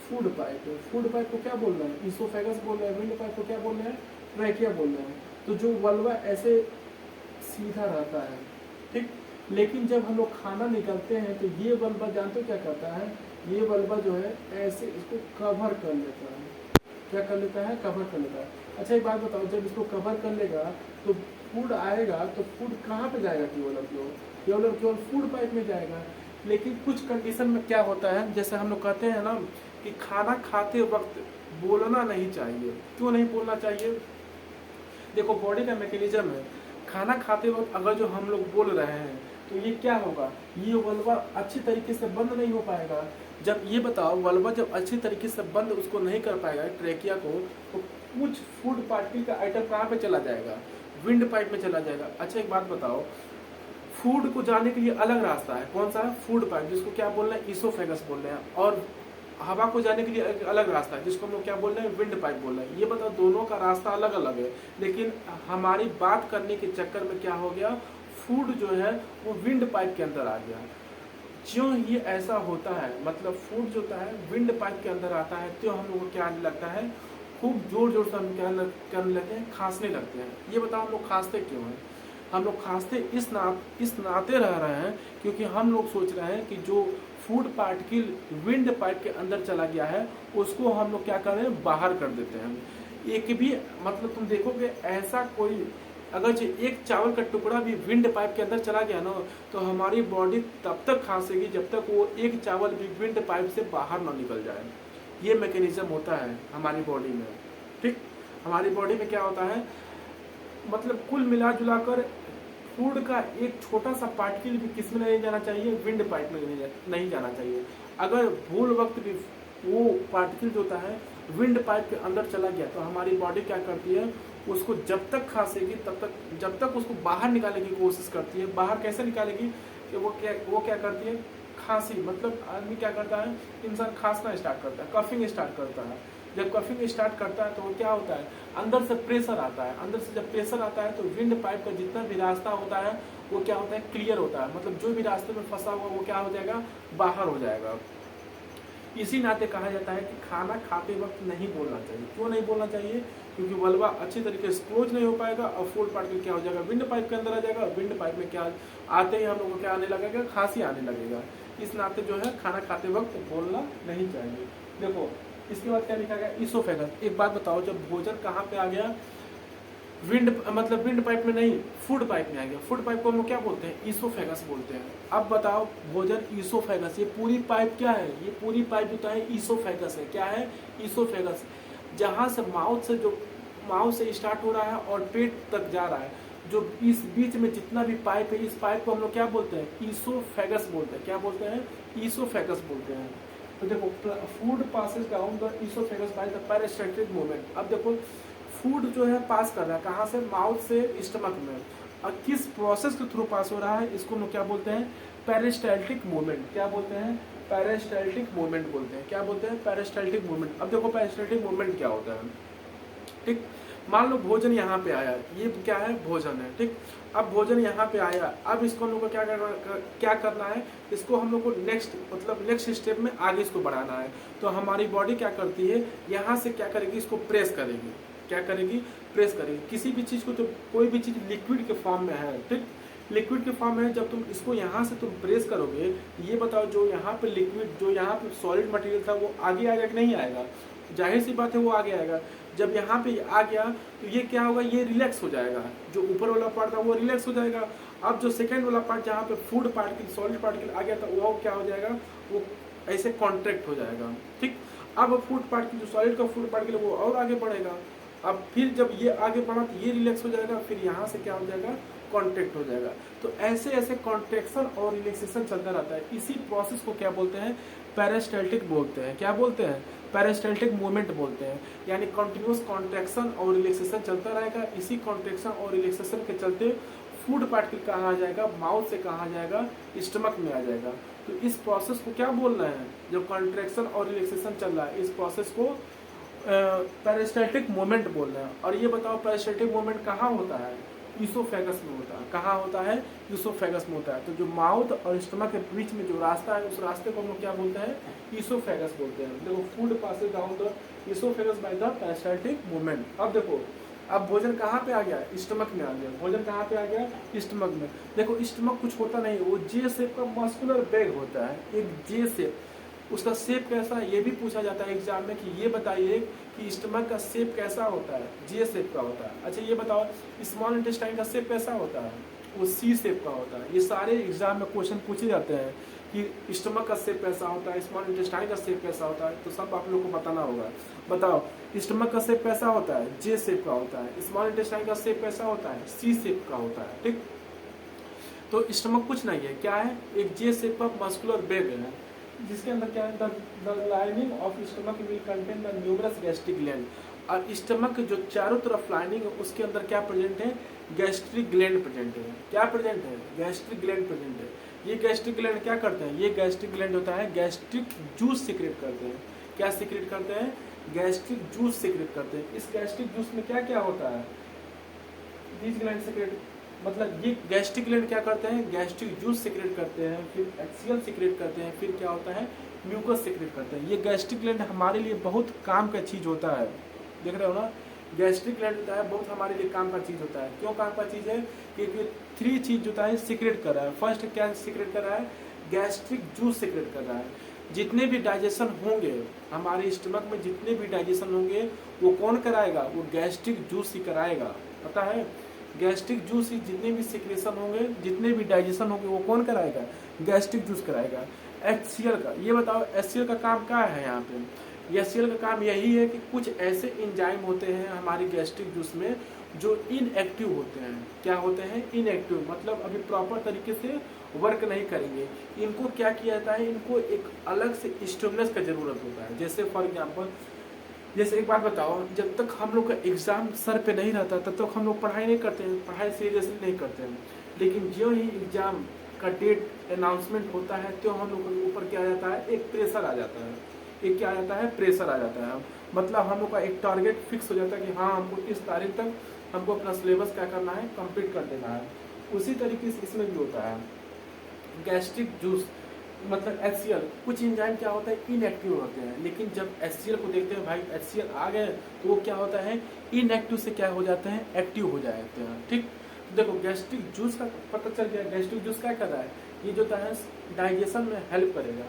फूड पाइप है। फूड पाइप को क्या बोल रहे हैं, इसोफेगस बोल रहे हैं। विंड पाइप को क्या बोल रहे हैं, ट्रैकिया बोल रहे हैं। तो जो वल्वा ऐसे सीधा रहता है, ठीक। लेकिन जब हम लोग खाना निकालते हैं तो ये वल्वा जानते हो क्या करता है, ये वल्वा जो है ऐसे इसको कवर कर लेता है। क्या कर लेता है, कवर कर लेता है। अच्छा एक बात बताओ, जब इसको कवर कर लेगा तो फूड आएगा तो फूड कहाँ पे जाएगा, केवल फूड पाइप में जाएगा। लेकिन कुछ कंडीशन में क्या होता है, जैसे हम लोग कहते हैं ना कि खाना खाते वक्त बोलना नहीं चाहिए। क्यों नहीं बोलना चाहिए, देखो बॉडी का मैकेनिज्म है, खाना खाते वक्त अगर जो हम लोग बोल रहे हैं तो ये क्या होगा, ये वल्वा अच्छी तरीके से बंद नहीं हो पाएगा। जब ये बताओ वल्वा जब अच्छी तरीके से बंद उसको नहीं कर पाएगा ट्रेकिया को, तो कुछ फूड पार्टिकल का आइटम कहाँ पे चला जाएगा, विंड पाइप में चला जाएगा। अच्छा एक बात बताओ, फूड को जाने के लिए अलग रास्ता है, कौन सा है, फूड पाइप, जिसको क्या बोल रहे हैं, इसोफेगस बोल रहे हैं। और हवा को जाने के लिए एक अलग रास्ता है जिसको हम लोग क्या बोल रहे हैं, विंड पाइप बोल रहे हैं। ये बताओ दोनों का रास्ता अलग अलग है, लेकिन हमारी बात करने के चक्कर में क्या हो गया, फूड जो है वो विंड पाइप के अंदर आ गया। क्यों ये ऐसा होता है, मतलब फूड जो होता है विंड पाइप के अंदर आता है तो हम लोग को क्या लगता है, खूब जोर जोर से हम क्या करने लगते हैं, खांसने लगते हैं। ये बताओ हम लोग खांसते क्यों हैं, हम लोग खांसते इस नाते रह रहे हैं क्योंकि हम लोग सोच रहे हैं कि जो फूड पार्टिकल विंड पाइप के अंदर चला गया है उसको हम लोग क्या कर रहे हैं, बाहर कर देते हैं। एक भी मतलब तुम देखोगे ऐसा कोई, अगर जो एक चावल का टुकड़ा भी विंड पाइप के अंदर चला गया ना तो हमारी बॉडी तब तक खांसेगी जब तक वो एक चावल भी विंड पाइप से बाहर ना निकल जाए। ये मैकेनिज्म होता है हमारी बॉडी में, ठीक। हमारी बॉडी में क्या होता है, मतलब कुल मिला जुला कर फूड का एक छोटा सा पार्टिकल भी किस में नहीं जाना चाहिए, विंड पाइप में नहीं जाना चाहिए। अगर भूल वक्त भी वो पार्टिकल जो होता है विंड पाइप के अंदर चला गया तो हमारी बॉडी क्या करती है, उसको जब तक खांसेगी तब तक, जब तक उसको बाहर निकालने की कोशिश करती है। बाहर कैसे निकालेगी कि वो क्या करती है, खांसी, मतलब आदमी क्या करता है, इंसान खांसना स्टार्ट करता है, कफिंग स्टार्ट करता है। जब कफिंग स्टार्ट करता है तो वो क्या होता है, अंदर से प्रेशर आता है। अंदर से जब प्रेशर आता है तो विंड पाइप का जितना भी रास्ता होता है वो क्या होता है, क्लियर होता है। मतलब जो भी रास्ते में फंसा हुआ वो क्या हो जाएगा, बाहर हो जाएगा। इसी नाते कहा जाता है कि खाना खाते वक्त नहीं बोलना चाहिए। क्यों नहीं बोलना चाहिए, क्योंकि वल्वा अच्छी तरीके से क्लोज नहीं हो पाएगा और फूड पार्टिकल क्या हो जाएगा, विंड पाइप के अंदर आ जाएगा। विंड पाइप में क्या आते ही हम लोगों को क्या आने लगेगा, खांसी आने लगेगा। इस नाते जो है खाना खाते वक्त बोलना नहीं चाहिए। देखो इसके बाद क्या लिखा गया, इसोफेगस। एक बात बताओ, जब भोजन कहाँ पे आ गया, मतलब विंड पाइप में नहीं, फूड पाइप में आ गया। फूड पाइप को हम लोग क्या बोलते हैं, इसोफेगस बोलते हैं। अब बताओ भोजन इसोफेगस, ये पूरी पाइप क्या है, ये पूरी पाइप जो है इसोफेगस है। क्या है, इसोफेगस। जहाँ से माउथ से स्टार्ट हो रहा है और पेट तक जा रहा है, जो इस बीच में जितना भी पाइप है, इस पाइप को हम लोग क्या बोलते हैं, इसोफेगस बोलते हैं। क्या बोलते हैं, इसोफेगस बोलते हैं। तो देखो food passes down the oesophagus by the peristaltic movement. अब देखो फूड जो है पास कर रहा है कहाँ से, माउथ से स्टमक में, और किस प्रोसेस के थ्रू पास हो रहा है, इसको हम क्या बोलते हैं, पेरिस्टाल्टिक मूवमेंट। क्या बोलते हैं, पेरिस्टाल्टिक मूवमेंट बोलते हैं। क्या बोलते हैं, पेरिस्टाल्टिक मूवमेंट। अब देखो पेरिस्टाल्टिक मूवमेंट क्या होता है, ठीक। मान लो भोजन यहाँ पे आया, ये क्या है, भोजन है, ठीक। अब भोजन यहाँ पे आया, अब इसको हम लोग को क्या करना है, इसको हम लोग को नेक्स्ट स्टेप में आगे इसको बढ़ाना है। तो हमारी बॉडी क्या करती है, यहाँ से क्या करेगी, इसको प्रेस करेगी। क्या करेगी, प्रेस करेगी। किसी भी चीज़ को, तो कोई भी चीज़ लिक्विड के फॉर्म में है, ठीक, लिक्विड के फॉर्म में, जब तुम इसको यहाँ से तुम प्रेस करोगे, ये बताओ जो यहाँ पे लिक्विड, जो यहाँ पे सॉलिड मटेरियल था वो आगे आएगा कि नहीं आएगा, जाहिर सी बात है वो आगे आएगा। जब यहाँ पे आ गया तो ये क्या होगा, ये रिलैक्स हो जाएगा, जो ऊपर वाला पार्ट था वो रिलैक्स हो जाएगा। अब जो सेकेंड वाला पार्ट जहाँ पे फूड पार्टिकल, सॉलिड पार्टिकल आ गया था, वो क्या हो जाएगा, वो ऐसे कॉन्ट्रैक्ट हो जाएगा, ठीक। अब फूड पार्टिकल, जो सॉलिड का फूड पार्टिकल वो और आगे बढ़ेगा। अब फिर जब ये आगे बढ़ा तो ये रिलैक्स हो जाएगा, फिर यहाँ से क्या हो जाएगा, कॉन्ट्रैक्ट हो जाएगा। तो ऐसे ऐसे कॉन्ट्रैक्शन और रिलैक्सेशन चलता रहता है। इसी प्रोसेस को क्या बोलते हैं, पेरिस्टाल्टिक बोलते हैं। क्या बोलते हैं, पेरिस्टाल्टिक मूवमेंट बोलते हैं। यानी कंटिन्यूस कॉन्ट्रैक्शन और रिलैक्सेशन चलता रहेगा। इसी कॉन्ट्रैक्शन और रिलैक्सेशन के चलते फूड पार्टिकल कहाँ आ जाएगा, माउथ से कहाँ आ जाएगा, स्टमक में आ जाएगा। तो इस प्रोसेस को क्या बोल रहे हैं, जो कॉन्ट्रैक्शन और रिलैक्सेशन चल रहा है, इस प्रोसेस को पेरिस्टाल्टिक मूवमेंट बोल रहे हैं। और ये बताओ पेरिस्टाल्टिक मूवमेंट कहाँ होता है, ईसोफेगस में होता है। कहाँ होता है, ईसोफेगस में होता है। तो जो माउथ और स्टमक के बीच में जो रास्ता है, उस रास्ते को हम लोग क्या बोलते हैं, ईसोफेगस बोलते हैं। देखो food passes down the oesophagus bye the peristaltic movement. अब देखो, अब भोजन कहाँ पे आ गया, स्टमक में आ गया। भोजन कहाँ पे आ गया, स्टमक में। देखो स्टमक कुछ होता नहीं, वो जे शेप का मस्कुलर बैग होता है, एक जे शेप। उसका शेप कैसा है ये भी पूछा जाता है एग्जाम में कि ये बताइए कि स्टमक का शेप कैसा होता है, जे शेप का होता है। अच्छा ये बताओ स्मॉल इंटेस्टाइन का शेप कैसा होता है, वो सी शेप का होता है। ये सारे एग्जाम में क्वेश्चन पूछे जाते हैं कि स्टमक का शेप कैसा होता है, स्मॉल इंटेस्टाइन का शेप कैसा होता है, तो सब आप लोग को बताना होगा। बताओ स्टमक का शेप कैसा होता है, जे शेप का होता है। स्मॉल इंटेस्टाइन का शेप कैसा होता है, सी शेप का होता है। ठीक, तो स्टमक कुछ नहीं है, क्या है, एक जे शेप का मस्कुलर बैग है, जिसके अंदर क्या है, the lining of stomach will contain the numerous gastric gland. और स्टमक जो चारों तरफ लाइनिंग है उसके अंदर क्या प्रेजेंट है, गैस्ट्रिक ग्लैंड प्रेजेंट है। क्या प्रेजेंट है, गैस्ट्रिक ग्लैंड प्रेजेंट है। ये गैस्ट्रिक ग्लैंड क्या करते हैं, ये गैस्ट्रिक ग्लैंड होता है गैस्ट्रिक जूस सीक्रेट करते हैं। क्या सीक्रेट करते हैं, गैस्ट्रिक जूस सीक्रेट करते हैं। इस गैस्ट्रिक जूस में क्या क्या होता है, दीज ग्लैंड सीक्रेट, मतलब ये गैस्ट्रिक ग्लैंड क्या करते हैं, गैस्ट्रिक जूस सीक्रेट करते हैं, फिर एक्सियल सीक्रेट करते हैं, फिर क्या होता है, म्यूकस सीक्रेट करते हैं। ये गैस्ट्रिक ग्लैंड हमारे लिए बहुत काम का चीज होता है। देख रहे हो ना, गैस्ट्रिक ग्लैंड होता है बहुत हमारे लिए काम का चीज होता है। क्यों काम का चीज है, क्योंकि 3 चीज होता है सीक्रेट कर रहा है। फर्स्ट क्या सीक्रेट कर रहा है, गैस्ट्रिक जूस सीक्रेट कर रहा है। जितने भी डाइजेशन होंगे हमारे स्टमक में, जितने भी डाइजेशन होंगे वो कौन कराएगा, वो गैस्ट्रिक जूस ही कराएगा। पता है, गैस्ट्रिक जूस ही जितने भी सिक्रेशन होंगे, जितने भी डाइजेशन होंगे वो कौन कराएगा, गैस्ट्रिक जूस कराएगा। HCl का ये बताओ, HCl का काम क्या है यहाँ पे, HCl का काम यही है कि कुछ ऐसे एंजाइम होते हैं हमारी गैस्ट्रिक जूस में जो इनएक्टिव होते हैं। क्या होते हैं, इनएक्टिव, मतलब अभी प्रॉपर तरीके से वर्क नहीं करेंगे। इनको क्या किया जाता है, इनको एक अलग से स्टिमुलस का जरूरत होता है। जैसे फॉर एग्जाम्पल, जैसे एक बात बताओ, जब तक हम लोग का एग्जाम सर पे नहीं रहता तब तक हम लोग पढ़ाई नहीं करते हैं, पढ़ाई सीरियसली नहीं करते हैं। लेकिन जो ही एग्जाम का डेट अनाउंसमेंट होता है तो हम लोग के ऊपर क्या आ जाता है, एक प्रेशर आ जाता है। एक क्या आ जाता है, प्रेशर आ जाता है। मतलब हम लोग का एक टारगेट फिक्स हो जाता है कि हाँ हमको इस तारीख तक हमको अपना सिलेबस क्या करना है, कंप्लीट कर देना है। उसी तरीके से इसमें भी होता है। गैस्ट्रिक जूस मतलब HCl, कुछ एंजाइम क्या होता है, इनएक्टिव होते हैं। लेकिन जब HCl को देखते हैं भाई HCl आ गए तो वो क्या होता है, इनएक्टिव से क्या हो जाते हैं, एक्टिव हो जाते हैं। ठीक, तो देखो गैस्ट्रिक जूस का पता चल गया। गैस्ट्रिक जूस क्या कर रहा है, ये जो है डाइजेशन में हेल्प करेगा।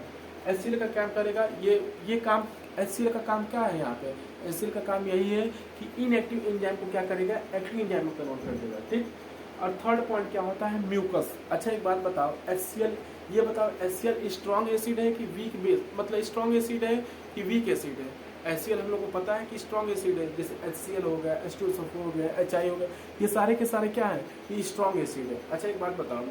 HCl का क्या करेगा, ये काम, HCl का काम क्या है यहाँ पे, HCl का काम यही है कि इनएक्टिव एंजाइम को क्या करेगा, एक्टिव एंजाइम में कन्वर्ट कर देगा। ठीक, और थर्ड पॉइंट क्या होता है, म्यूकस। अच्छा एक बात बताओ, HCl ये बताओ, HCl स्ट्रॉन्ग एसिड है कि वीक बेस, मतलब स्ट्रॉन्ग एसिड है कि वीक एसिड है। HCl हम लोग को पता है कि स्ट्रॉन्ग एसिड है, जैसे HCl हो गया, H2SO4 हो गया, HI हो गया, ये सारे के सारे क्या है, ये स्ट्रॉन्ग एसिड है। अच्छा एक बात बताओ,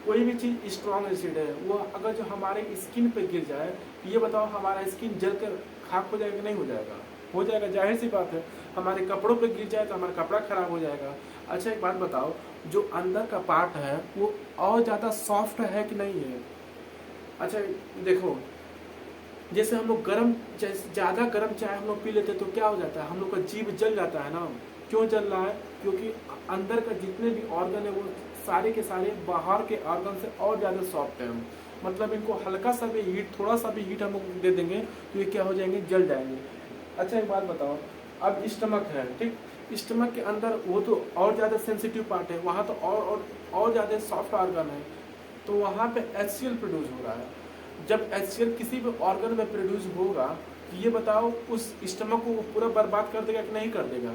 कोई भी चीज़ स्ट्रॉन्ग एसिड है वो अगर जो हमारे स्किन पे गिर जाए, ये बताओ हमारा स्किन जल कर खाक हो जाएगा, नहीं हो जाएगा, हो जाएगा, जाहिर सी बात है। हमारे कपड़ों पे गिर जाए तो हमारा कपड़ा खराब हो जाएगा। अच्छा एक बात बताओ, जो अंदर का पार्ट है वो और ज़्यादा सॉफ्ट है कि नहीं है। अच्छा देखो, जैसे हम लोग गर्म, ज़्यादा गर्म चाय हम लोग पी लेते हैं तो क्या हो जाता है, हम लोग का जीभ जल जाता है ना। क्यों जल रहा है, क्योंकि अंदर का जितने भी ऑर्गन है वो सारे के सारे बाहर के ऑर्गन से और ज़्यादा सॉफ्ट है। मतलब इनको हल्का सा भी हीट, थोड़ा सा भी हीट हम लोग दे देंगे तो ये क्या हो जाएंगे, जल जाएंगे। अच्छा एक बात बताओ, अब स्टमक है, ठीक, स्टमक के अंदर वो तो और ज़्यादा सेंसिटिव पार्ट है, वहाँ तो और ज़्यादा सॉफ्ट ऑर्गन है, तो वहाँ पे HCl प्रोड्यूस हो रहा है। जब HCl किसी भी ऑर्गन में प्रोड्यूस होगा तो ये बताओ उस स्टमक को पूरा बर्बाद कर देगा कि नहीं कर देगा,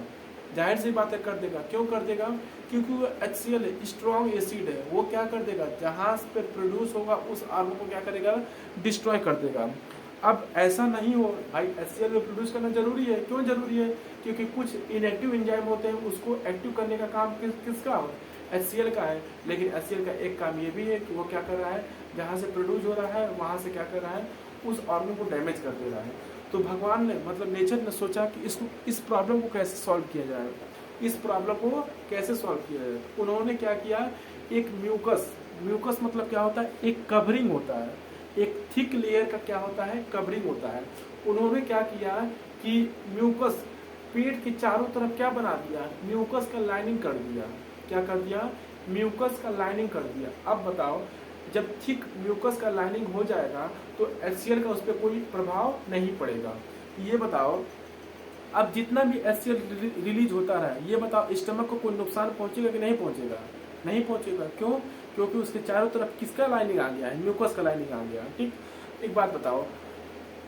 जाहिर सी बात है कर देगा। क्यों कर देगा, क्योंकि वो HCl स्ट्रॉन्ग एसिड है, वो क्या कर देगा, जहाँ पे प्रोड्यूस होगा उस ऑर्गन को क्या करेगा, डिस्ट्रॉय कर देगा। अब ऐसा नहीं हो भाई, HCl में प्रोड्यूस करना जरूरी है। क्यों जरूरी है, क्योंकि कुछ इनएक्टिव एंजाइम होते हैं उसको एक्टिव करने का काम किसका, HCl का है, लेकिन HCl का एक काम ये भी है कि वो क्या कर रहा है, जहाँ से प्रोड्यूस हो रहा है वहाँ से क्या कर रहा है, उस ऑर्गन को डैमेज कर दे रहा है। तो भगवान ने मतलब नेचर ने सोचा कि इसको, इस प्रॉब्लम को कैसे सॉल्व किया जाए, इस प्रॉब्लम को कैसे सॉल्व किया जाए। तो उन्होंने क्या किया, एक म्यूकस मतलब क्या होता है, एक कवरिंग होता है, एक थिक लेयर का क्या होता है, कवरिंग होता है। उन्होंने क्या किया कि म्यूकस पेट के चारों तरफ क्या बना दिया, म्यूकस का लाइनिंग कर दिया। क्या कर दिया, म्यूकस का लाइनिंग कर दिया। अब बताओ, जब थिक म्यूकस का लाइनिंग हो जाएगा तो HCl का उस पर कोई प्रभाव नहीं पड़ेगा। ये बताओ, अब जितना भी HCl रिलीज होता रहा, ये बताओ स्टमक को कोई नुकसान पहुंचेगा कि नहीं पहुंचेगा, नहीं पहुंचेगा। क्यों, क्योंकि उसके चारों तरफ किसका लाइनिंग आ गया है, म्यूकस का लाइनिंग आ गया। ठीक, एक बात बताओ,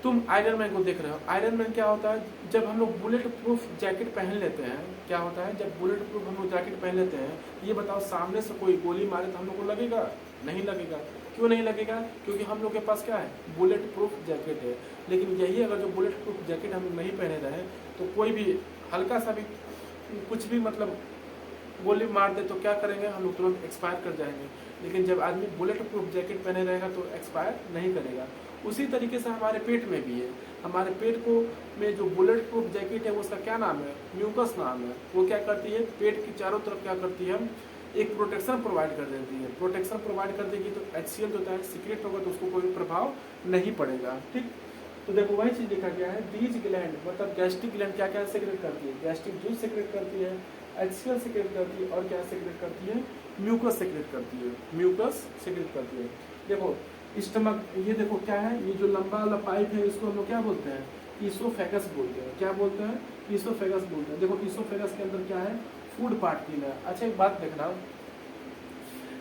तुम आयरन मैन को देख रहे हो, आयरन मैन क्या होता है, जब हम लोग बुलेट प्रूफ जैकेट पहन लेते हैं, क्या होता है जब बुलेट प्रूफ हम लोग जैकेट पहन लेते हैं, ये बताओ सामने से कोई गोली मारे तो हम लोग को लगेगा, नहीं लगेगा। क्यों नहीं लगेगा, क्योंकि हम लोग के पास क्या है, बुलेट प्रूफ जैकेट है। लेकिन यही अगर जो बुलेट प्रूफ जैकेट हम लोग नहीं पहने रहे तो कोई भी हल्का सा भी कुछ भी मतलब गोली मार दे तो क्या करेंगे, हम लोग तुरंत एक्सपायर कर जाएंगे। लेकिन जब आदमी बुलेट प्रूफ जैकेट पहने रहेगा तो एक्सपायर नहीं करेगा। उसी तरीके से हमारे पेट में भी है, हमारे पेट को में जो बुलेट प्रूफ जैकेट है वो उसका क्या नाम है, म्यूकस नाम है। वो क्या करती है, पेट की चारों तरफ क्या करती है, एक प्रोटेक्शन प्रोवाइड कर देती है। प्रोटेक्शन प्रोवाइड कर देगी तो HCl जो होता है सीक्रेट होगा तो उसको कोई प्रभाव नहीं पड़ेगा। ठीक, तो देखो वही चीज लिखा गया है, दीज ग्लैंड मतलब गैस्ट्रिक ग्लैंड क्या क्या सेक्रेट करती है, गैस्ट्रिक जूस सेक्रेट करती है, HCl सेक्रेट करती है, और क्या सेक्रेट करती है, म्यूकस सेक्रेट करती है, म्यूकस सेक्रेट करती है। देखो स्टमक, ये देखो क्या है, ये जो लंबा वाला पाइप है इसको हम लोग क्या बोलते हैं, ईसोफेगस बोलते हैं। क्या बोलते हैं, ईसोफेगस बोलते हैं। देखो ईसोफेगस के अंदर क्या है, फूड पार्टिकल है। अच्छा एक बात देखना,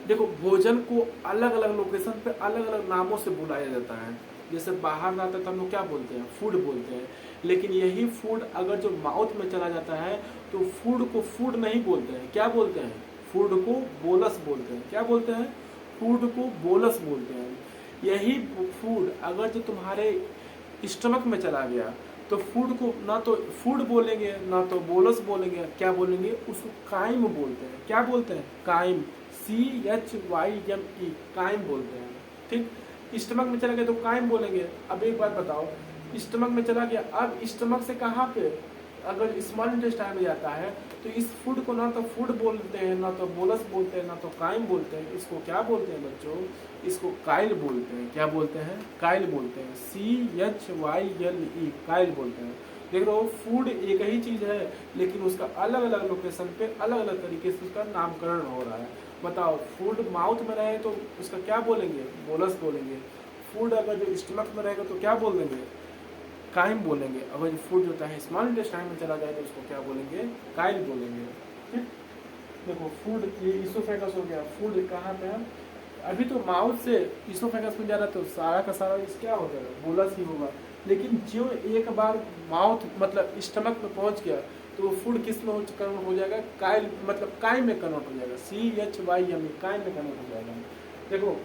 देखो भोजन को अलग अलग लोकेशन पे अलग अलग नामों से बुलाया जाता है। जैसे बाहर जाता है तो हम लोग क्या बोलते हैं, फूड बोलते हैं। लेकिन यही फूड अगर जो माउथ में चला जाता है तो फूड को फूड नहीं बोलते हैं, क्या बोलते हैं, फूड को बोलस बोलते हैं। क्या बोलते हैं, फूड को बोलस बोलते हैं। यही फूड अगर जो तुम्हारे स्टमक में चला गया तो फूड को ना तो फूड बोलेंगे ना तो बोलस बोलेंगे, क्या बोलेंगे, उसको काइम बोलते हैं। क्या बोलते हैं, काइम, CHYME, काइम बोलते हैं। ठीक, स्टमक में चला गया तो काइम बोलेंगे। अब एक बात बताओ, स्टमक में चला गया, अब स्टमक से कहाँ पे अगर स्मॉल इंटेस्टाइन में जाता है तो इस फूड को ना तो फूड बोलते हैं, ना तो बोलस बोलते हैं, ना तो काइम बोलते हैं। इसको क्या बोलते हैं बच्चों, इसको काइल बोलते हैं। क्या बोलते हैं, काइल बोलते हैं, CHYLE, काइल बोलते हैं। देख रहे हो, फूड एक ही चीज है लेकिन उसका अलग अलग लोकेशन पे अलग अलग तरीके से उसका नामकरण हो रहा है। बताओ, फूड माउथ में रहे तो उसका क्या बोलेंगे, बोलस बोलेंगे। फूड अगर जो स्टमक में रहेगा तो क्या बोल देंगे, काइम बोलेंगे। अगर जो फूड होता है स्मॉल इंटेस्टाइन में चला जाए तो उसको क्या बोलेंगे, काइल बोलेंगे। ठीक, देखो फूड, ये ईसोफेगस हो गया, फूड कहाँ पे है, अभी तो माउथ से ईसोफेगस में जा रहा है तो सारा का सारा इस क्या हो जाएगा, बोलस ही होगा। लेकिन जो एक बार माउथ मतलब स्टमक में पहुंच गया तो फूड किस में कन्वर्ट हो जाएगा, काइल मतलब काइम में कन्वर्ट हो जाएगा, CHYME, काइम में कन्वर्ट हो जाएगा। देखो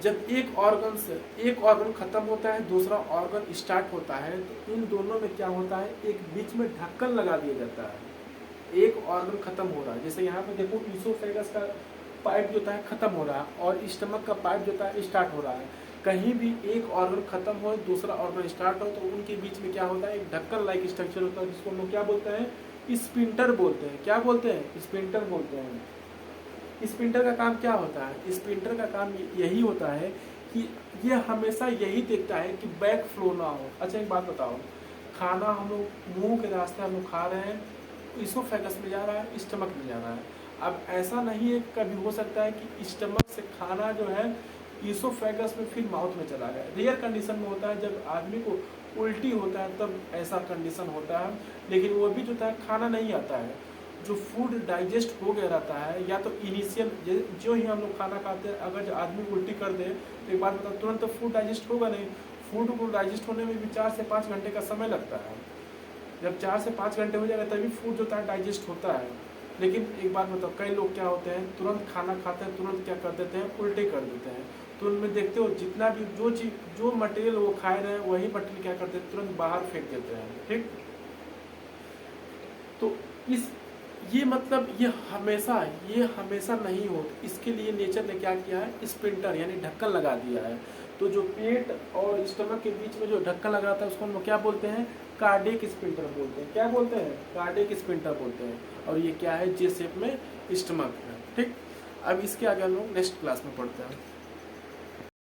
जब एक ऑर्गन खत्म होता है दूसरा ऑर्गन स्टार्ट होता है तो इन दोनों में क्या होता है, एक बीच में ढक्कन लगा दिया जाता है। एक ऑर्गन खत्म हो रहा है, जैसे यहाँ पे देखो ईसोफेगस का पाइप जो है खत्म हो रहा है और स्टमक का पाइप जो है स्टार्ट हो रहा है। कहीं भी एक ऑर्गन खत्म हो दूसरा ऑर्गन स्टार्ट हो तो उनके बीच में क्या होता है, एक ढक्कन लाइक स्ट्रक्चर होता है जिसको हम लोग क्या बोलते हैं, स्पिंटर बोलते हैं। क्या बोलते हैं, स्पिंटर बोलते हैं। स्पिंटर का काम क्या होता है, स्पिंटर का काम यही होता है कि ये हमेशा यही देखता है कि बैक फ्लो ना हो। अच्छा एक बात बताओ, खाना हम लोग मुंह के रास्ते हम लोग खा रहे हैं, ईसोफेगस में जा रहा है, स्टमक में जा रहा है। अब ऐसा नहीं है, कभी हो सकता है कि स्टमक से खाना जो है ईसोफेगस में फिर माउथ में चला गया। रेयर कंडीशन में होता है, जब आदमी को उल्टी होता है तब ऐसा कंडीशन होता है, लेकिन वो भी जो है खाना नहीं आता है। जो फूड डाइजेस्ट हो गया रहता है, या तो इनिशियल जो ही हम लोग खाना खाते हैं अगर जो आदमी उल्टी कर दे तो एक बात बताओ, तुरंत तो फूड डाइजेस्ट होगा नहीं। फूड को डाइजेस्ट होने में भी 4 से 5 घंटे का समय लगता है। जब 4 से 5 घंटे हो जाएगा तभी फूड जो है डाइजेस्ट होता है। लेकिन एक बात बताओ, कई लोग क्या होते हैं, तुरंत खाना खाते हैं तुरंत क्या कर देते हैं, उल्टे कर देते हैं। तो उनमें देखते हो जितना भी जो चीज जो मटेरियल वो खाए रहे हैं वही मटेरियल क्या करते हैं, तुरंत बाहर फेंक देते हैं। ठीक, तो इस ये मतलब ये हमेशा नहीं होता। इसके लिए नेचर ने क्या किया है, स्प्रिंटर यानी ढक्कन लगा दिया है। तो जो पेट और स्टमक के बीच में जो ढक्कन लगा था उसको हम क्या बोलते हैं, कार्डियक स्पिंटर बोलते हैं। क्या बोलते हैं, कार्डियक स्पिंटर बोलते हैं। और ये क्या है, जे शेप में स्टमक है। ठीक, अब इसके आगे हम लोग नेक्स्ट क्लास में पढ़ते हैं।